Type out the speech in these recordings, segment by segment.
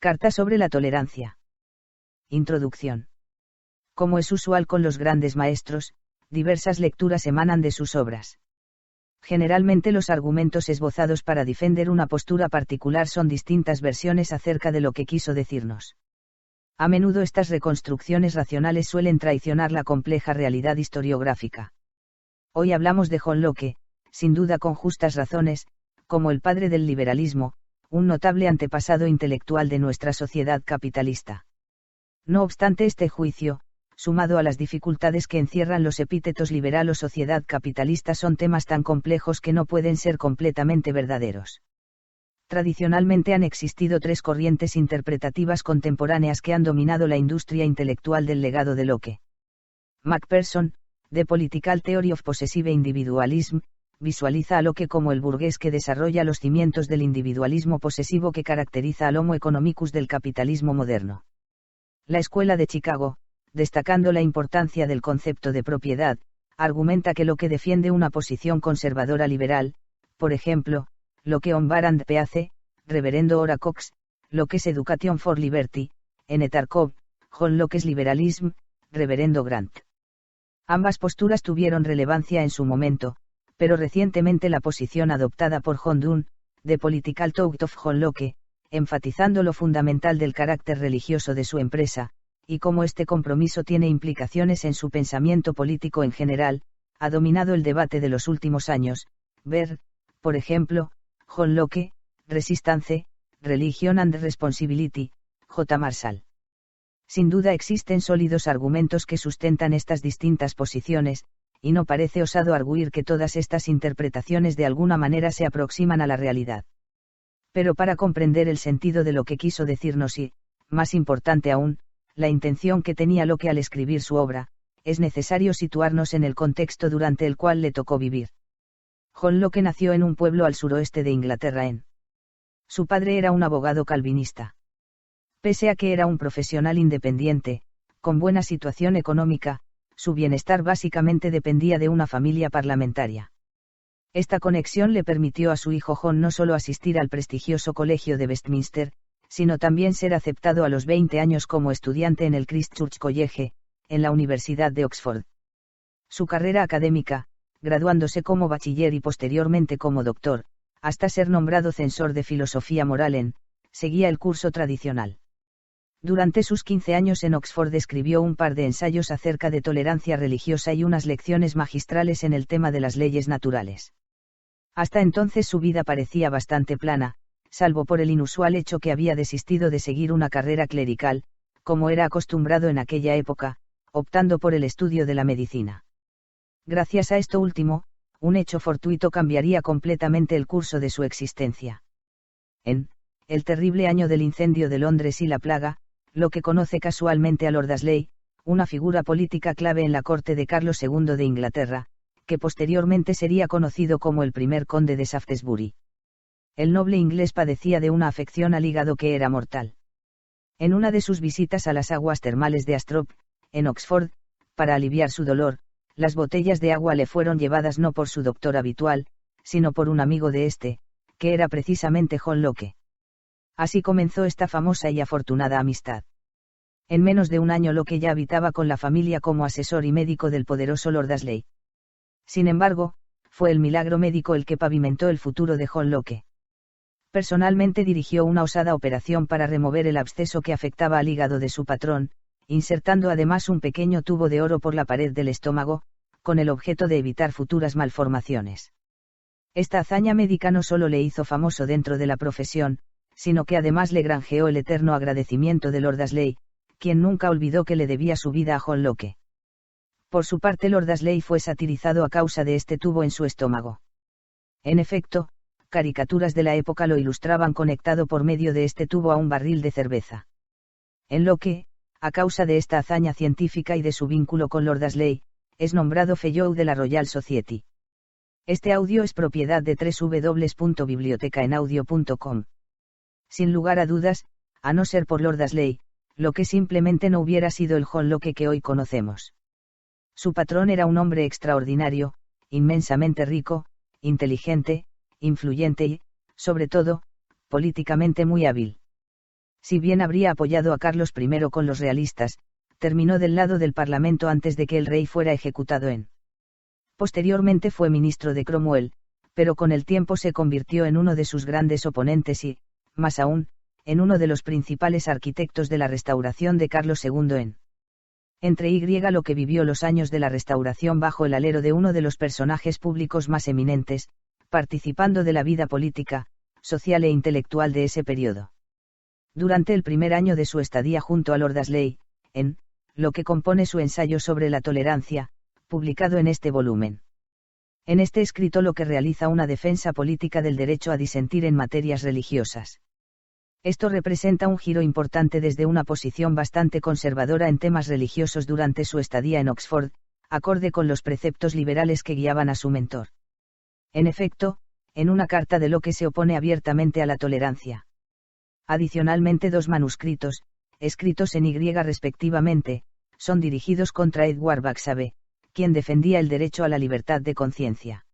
Carta sobre la tolerancia. Introducción. Como es usual con los grandes maestros, diversas lecturas emanan de sus obras. Generalmente los argumentos esbozados para defender una postura particular son distintas versiones acerca de lo que quiso decirnos. A menudo estas reconstrucciones racionales suelen traicionar la compleja realidad historiográfica. Hoy hablamos de John Locke, sin duda con justas razones, como el padre del liberalismo, un notable antepasado intelectual de nuestra sociedad capitalista. No obstante, este juicio, sumado a las dificultades que encierran los epítetos liberal o sociedad capitalista, son temas tan complejos que no pueden ser completamente verdaderos. Tradicionalmente han existido tres corrientes interpretativas contemporáneas que han dominado la industria intelectual del legado de Locke. Macpherson, The Political Theory of Possessive Individualism, visualiza a Locke como el burgués que desarrolla los cimientos del individualismo posesivo que caracteriza al Homo economicus del capitalismo moderno. La Escuela de Chicago, destacando la importancia del concepto de propiedad, argumenta que Locke defiende una posición conservadora liberal, por ejemplo, Locke on Bar and Peace, Reverendo Ora Cox, Locke's Education for Liberty, N. Tarkov, John Locke's Liberalism, Reverendo Grant. Ambas posturas tuvieron relevancia en su momento, pero recientemente la posición adoptada por John Donne, The Political Thought of John Locke, enfatizando lo fundamental del carácter religioso de su empresa, y cómo este compromiso tiene implicaciones en su pensamiento político en general, ha dominado el debate de los últimos años. Ver, por ejemplo, John Locke, Resistance, Religion and Responsibility, J. Marshall. Sin duda existen sólidos argumentos que sustentan estas distintas posiciones, y no parece osado arguir que todas estas interpretaciones de alguna manera se aproximan a la realidad. Pero para comprender el sentido de lo que quiso decirnos y, más importante aún, la intención que tenía Locke al escribir su obra, es necesario situarnos en el contexto durante el cual le tocó vivir. John Locke nació en un pueblo al suroeste de Inglaterra. Su padre era un abogado calvinista. Pese a que era un profesional independiente, con buena situación económica, su bienestar básicamente dependía de una familia parlamentaria. Esta conexión le permitió a su hijo John no solo asistir al prestigioso colegio de Westminster, sino también ser aceptado a los 20 años como estudiante en el Christ Church College, en la Universidad de Oxford. Su carrera académica, graduándose como bachiller y posteriormente como doctor, hasta ser nombrado censor de filosofía moral seguía el curso tradicional. Durante sus 15 años en Oxford escribió un par de ensayos acerca de tolerancia religiosa y unas lecciones magistrales en el tema de las leyes naturales. Hasta entonces su vida parecía bastante plana, salvo por el inusual hecho que había desistido de seguir una carrera clerical, como era acostumbrado en aquella época, optando por el estudio de la medicina. Gracias a esto último, un hecho fortuito cambiaría completamente el curso de su existencia. En el terrible año del incendio de Londres y la plaga, Locke conoce casualmente a Lord Ashley, una figura política clave en la corte de Carlos II de Inglaterra, que posteriormente sería conocido como el primer conde de Shaftesbury. El noble inglés padecía de una afección al hígado que era mortal. En una de sus visitas a las aguas termales de Astrop, en Oxford, para aliviar su dolor, las botellas de agua le fueron llevadas no por su doctor habitual, sino por un amigo de este, que era precisamente John Locke. Así comenzó esta famosa y afortunada amistad. En menos de un año Locke ya habitaba con la familia como asesor y médico del poderoso Lord Ashley. Sin embargo, fue el milagro médico el que pavimentó el futuro de John Locke. Personalmente dirigió una osada operación para remover el absceso que afectaba al hígado de su patrón, insertando además un pequeño tubo de oro por la pared del estómago, con el objeto de evitar futuras malformaciones. Esta hazaña médica no solo le hizo famoso dentro de la profesión, sino que además le granjeó el eterno agradecimiento de Lord Ashley, quien nunca olvidó que le debía su vida a John Locke. Por su parte, Lord Ashley fue satirizado a causa de este tubo en su estómago. En efecto, caricaturas de la época lo ilustraban conectado por medio de este tubo a un barril de cerveza. En Locke, a causa de esta hazaña científica y de su vínculo con Lord Ashley, es nombrado Fellow de la Royal Society. Este audio es propiedad de www.bibliotecaenaudio.com. Sin lugar a dudas, a no ser por Lord Ashley, Locke simplemente no hubiera sido el John Locke que hoy conocemos. Su patrón era un hombre extraordinario, inmensamente rico, inteligente, influyente y, sobre todo, políticamente muy hábil. Si bien habría apoyado a Carlos I con los realistas, terminó del lado del Parlamento antes de que el rey fuera ejecutado en. Posteriormente fue ministro de Cromwell, pero con el tiempo se convirtió en uno de sus grandes oponentes y, más aún, en uno de los principales arquitectos de la restauración de Carlos II entre lo que vivió los años de la restauración bajo el alero de uno de los personajes públicos más eminentes, participando de la vida política, social e intelectual de ese periodo. Durante el primer año de su estadía junto a Lord Ashley, en lo que compone su ensayo sobre la tolerancia, publicado en este volumen. En este escrito lo que realiza una defensa política del derecho a disentir en materias religiosas. Esto representa un giro importante desde una posición bastante conservadora en temas religiosos durante su estadía en Oxford, acorde con los preceptos liberales que guiaban a su mentor. En efecto, en una carta de Locke se opone abiertamente a la tolerancia. Adicionalmente 2 manuscritos, escritos en Y respectivamente, son dirigidos contra Edward Baxabe, quien defendía el derecho a la libertad de conciencia.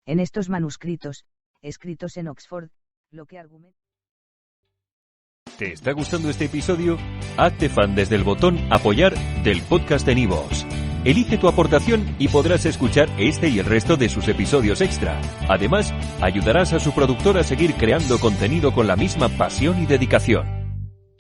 En estos manuscritos, escritos en Oxford, Locke argumenta. ¿Te está gustando este episodio? Hazte fan desde el botón Apoyar del podcast de Nivos. Elige tu aportación y podrás escuchar este y el resto de sus episodios extra. Además, ayudarás a su productor a seguir creando contenido con la misma pasión y dedicación.